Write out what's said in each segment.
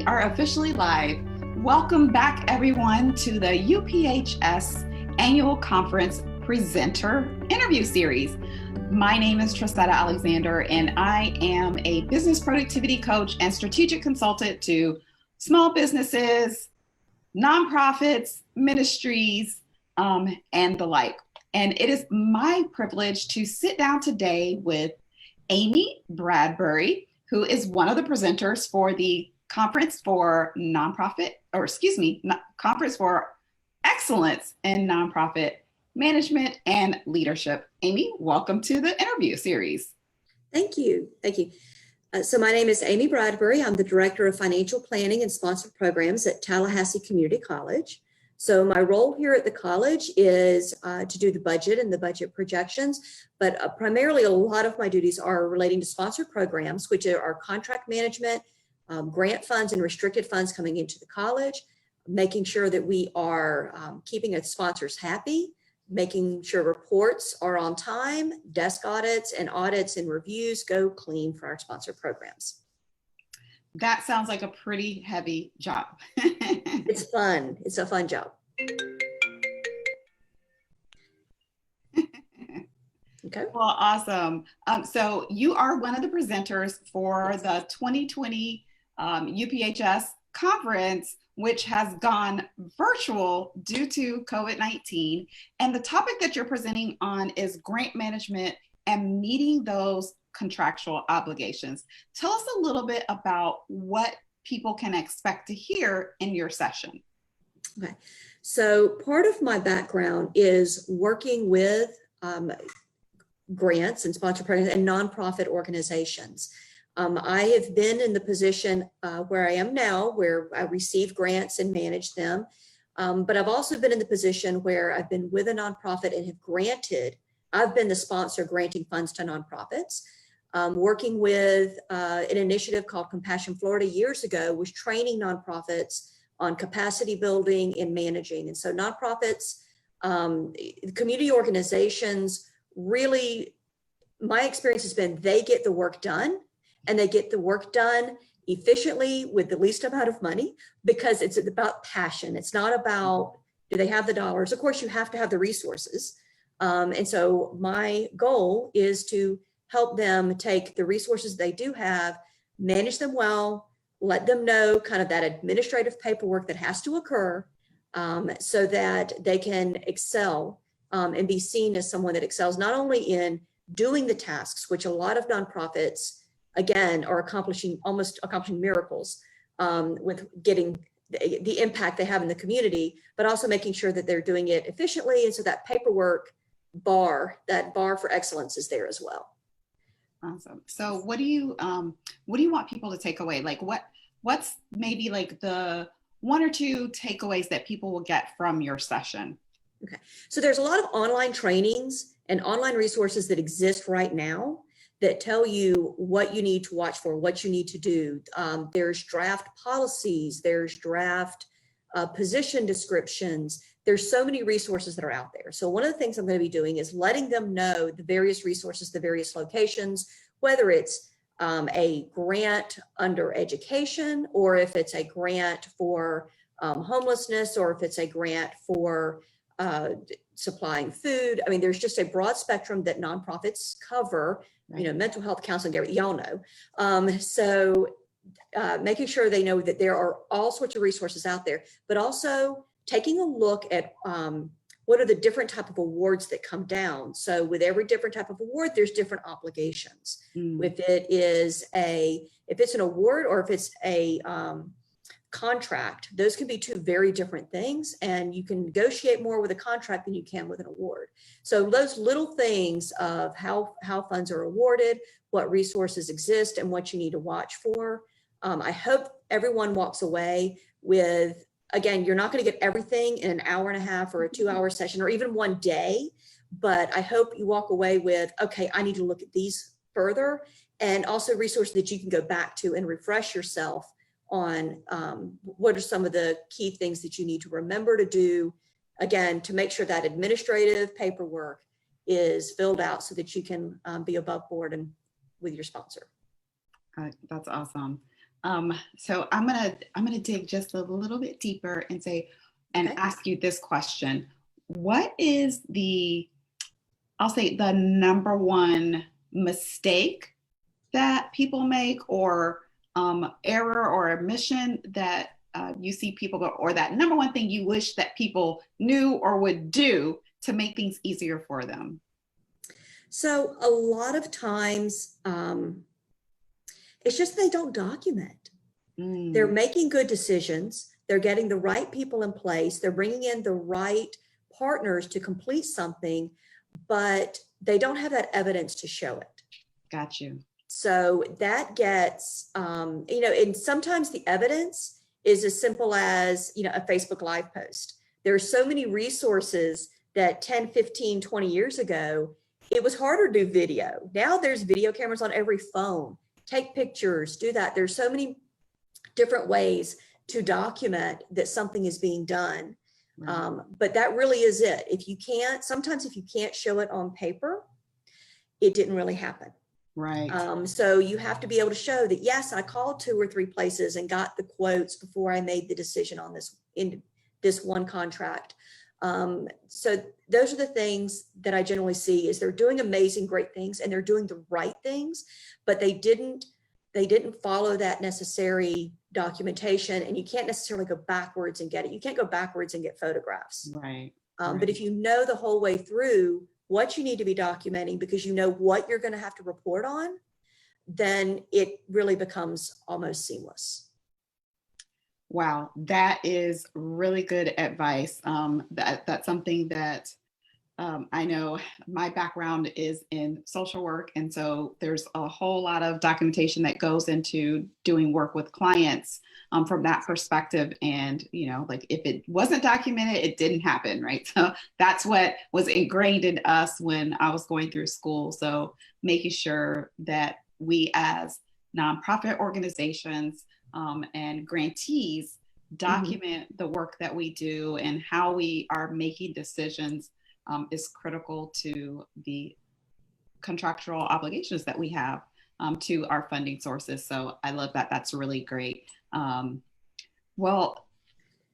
are officially live. Welcome back, everyone, to the UPHS Annual Conference Presenter Interview Series. My name is Tristetta Alexander, and I am a business productivity coach and strategic consultant to small businesses, nonprofits, ministries, and the like. And it is my privilege to sit down today with Amy Bradbury, who is one of the presenters for the Conference for Conference for Excellence in Nonprofit Management and Leadership. Amy, welcome to the interview series. Thank you. Thank you. So my name is Amy Bradbury. I'm the Director of Financial Planning and Sponsored Programs at Tallahassee Community College. So my role here at the college is to do the budget and the budget projections, but primarily a lot of my duties are relating to sponsored programs, which are contract management, grant funds and restricted funds coming into the college, making sure that we are keeping its sponsors happy, making sure reports are on time, desk audits and reviews go clean for our sponsored programs. That sounds like a pretty heavy job. It's fun. It's a fun job. Okay. Well, awesome. So you are one of the presenters for the 2020 UPHS conference, which has gone virtual due to COVID-19. And the topic that you're presenting on is grant management and meeting those contractual obligations. Tell us a little bit about what people can expect to hear in your session. Okay, so part of my background is working with grants and sponsored programs and nonprofit organizations. I have been in the position where I am now, where I receive grants and manage them. But I've also been in the position where I've been with a nonprofit and have I've been the sponsor granting funds to nonprofits. Working with an initiative called Compassion Florida years ago was training nonprofits on capacity building and managing. And so nonprofits, community organizations, really, my experience has been they get the work done, and they get the work done efficiently with the least amount of money, because it's about passion. It's not about, do they have the dollars? Of course, you have to have the resources. And so my goal is to help them take the resources they do have, manage them well, let them know kind of that administrative paperwork that has to occur so that they can excel and be seen as someone that excels not only in doing the tasks, which a lot of nonprofits, again, are accomplishing miracles with getting the impact they have in the community, but also making sure that they're doing it efficiently. And so that paperwork bar for excellence is there as well. Awesome. So what do you want people to take away? Like what's maybe like the one or two takeaways that people will get from your session? Okay. So there's a lot of online trainings and online resources that exist right now that tell you what you need to watch for, what you need to do. There's draft policies, there's draft position descriptions. There's so many resources that are out there. So one of the things I'm going to be doing is letting them know the various resources, the various locations, whether it's a grant under education, or if it's a grant for homelessness, or if it's a grant for supplying food. I mean, there's just a broad spectrum that nonprofits cover, right. You know, mental health counseling, y'all know. So making sure they know that there are all sorts of resources out there, but also taking a look at what are the different type of awards that come down. So with every different type of award, there's different obligations. If it's an award or if it's a contract, those can be two very different things, and you can negotiate more with a contract than you can with an award. So those little things of how funds are awarded, what resources exist, and what you need to watch for. I hope everyone walks away with, again, you're not going to get everything in an hour and a half or a 2-hour session or even one day, but I hope you walk away with, okay, I need to look at these further, and also resources that you can go back to and refresh yourself on what are some of the key things that you need to remember to do, again, to make sure that administrative paperwork is filled out so that you can be above board and with your sponsor. That's awesome. So I'm gonna dig just a little bit deeper and say and Okay. ask you this question. What is I'll say the number one mistake that people make, or error or omission that you see people go, or that number one thing you wish that people knew or would do to make things easier for them? So a lot of times, it's just they don't document. They're Mm, making good decisions. They're getting the right people in place. They're bringing in the right partners to complete something, but they don't have that evidence to show it. got you. So that gets, and sometimes the evidence is as simple as, a Facebook Live post. There are so many resources that 10, 15, 20 years ago, it was harder to do video. Now there's video cameras on every phone. Take pictures, do that. There's so many different ways to document that something is being done. Right. But that really is it. Sometimes if you can't show it on paper, it didn't really happen. Right. So you have to be able to show that, yes, I called 2 or 3 places and got the quotes before I made the decision on this one contract. So those are the things that I generally see is they're doing amazing, great things, and they're doing the right things, but they didn't follow that necessary documentation, and you can't necessarily go backwards and get it. You can't go backwards and get photographs. Right. But if you know the whole way through what you need to be documenting because you know what you're going to have to report on, then it really becomes almost seamless. Wow, that is really good advice. That's something that I know my background is in social work. And so there's a whole lot of documentation that goes into doing work with clients from that perspective. And, like if it wasn't documented, it didn't happen, right? So that's what was ingrained in us when I was going through school. So making sure that we as nonprofit organizations and grantees document the work that we do and how we are making decisions is critical to the contractual obligations that we have to our funding sources. So I love that. That's really great. Well,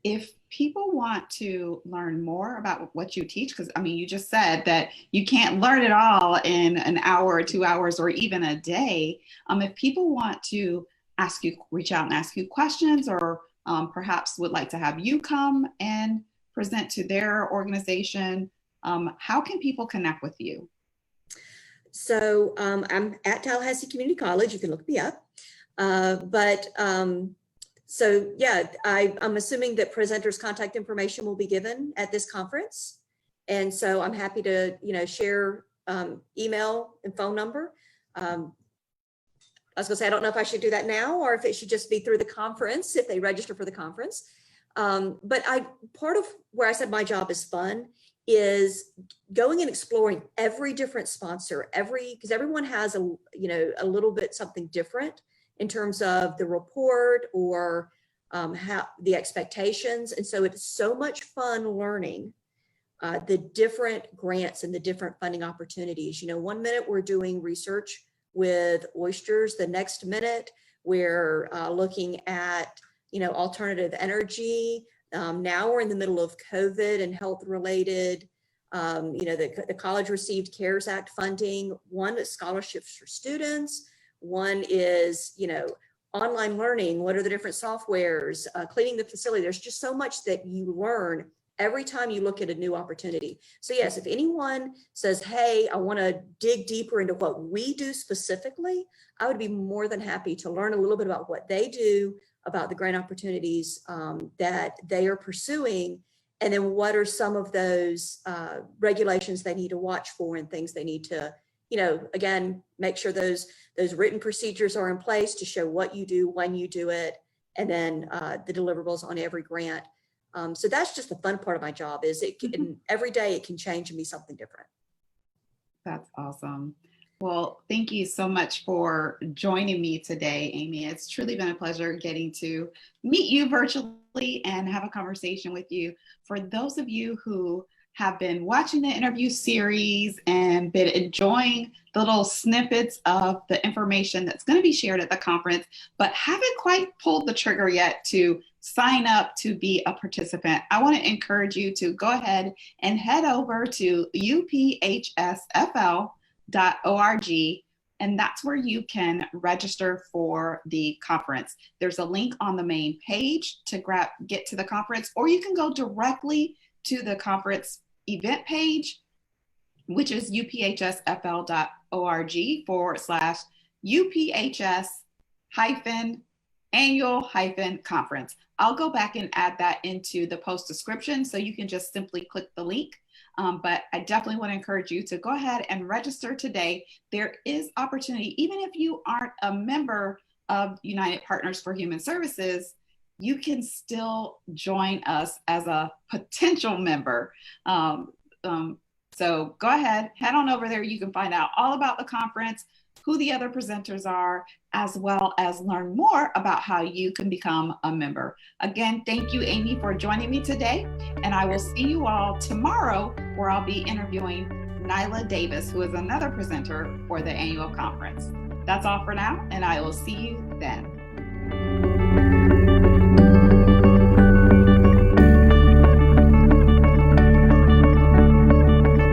if people want to learn more about what you teach, because you just said that you can't learn it all in an hour or 2 hours or even a day. If people want to reach out and ask you questions, or perhaps would like to have you come and present to their organization, how can people connect with you? So I'm at Tallahassee Community College. You can look me up. So yeah, I'm assuming that presenters' contact information will be given at this conference. And so I'm happy to, share email and phone number. I was gonna say, I don't know if I should do that now or if it should just be through the conference if they register for the conference. But part of where I said my job is fun is going and exploring every different sponsor, because everyone has a little bit something different in terms of the report or how the expectations. And so it's so much fun learning the different grants and the different funding opportunities. One minute we're doing research with oysters, the next minute we're looking at alternative energy. Now we're in the middle of COVID and health related. The college received CARES Act funding. One is scholarships for students. One is, online learning. What are the different softwares? Cleaning the facility. There's just so much that you learn every time you look at a new opportunity. So yes, if anyone says, hey, I want to dig deeper into what we do specifically, I would be more than happy to learn a little bit about what they do, about the grant opportunities that they are pursuing, and then what are some of those regulations they need to watch for and things they need to, again, make sure those written procedures are in place to show what you do, when you do it, and then the deliverables on every grant. So that's just the fun part of my job is every day it can change and be something different. That's awesome. Well, thank you so much for joining me today, Amy. It's truly been a pleasure getting to meet you virtually and have a conversation with you. For those of you who have been watching the interview series and been enjoying the little snippets of the information that's going to be shared at the conference, but haven't quite pulled the trigger yet to sign up to be a participant, I want to encourage you to go ahead and head over to uphsfl.org, and that's where you can register for the conference. There's a link on the main page to get to the conference, or you can go directly to the conference event page, which is uphsfl.org/UPHS annual conference. I'll go back and add that into the post description, so you can just simply click the link. But I definitely want to encourage you to go ahead and register today. There is opportunity, even if you aren't a member of United Partners for Human Services, you can still join us as a potential member. So go ahead, head on over there. You can find out all about the conference, who the other presenters are, as well as learn more about how you can become a member. Again, thank you, Amy, for joining me today. And I will see you all tomorrow, where I'll be interviewing Nyla Davis, who is another presenter for the annual conference. That's all for now, and I will see you then.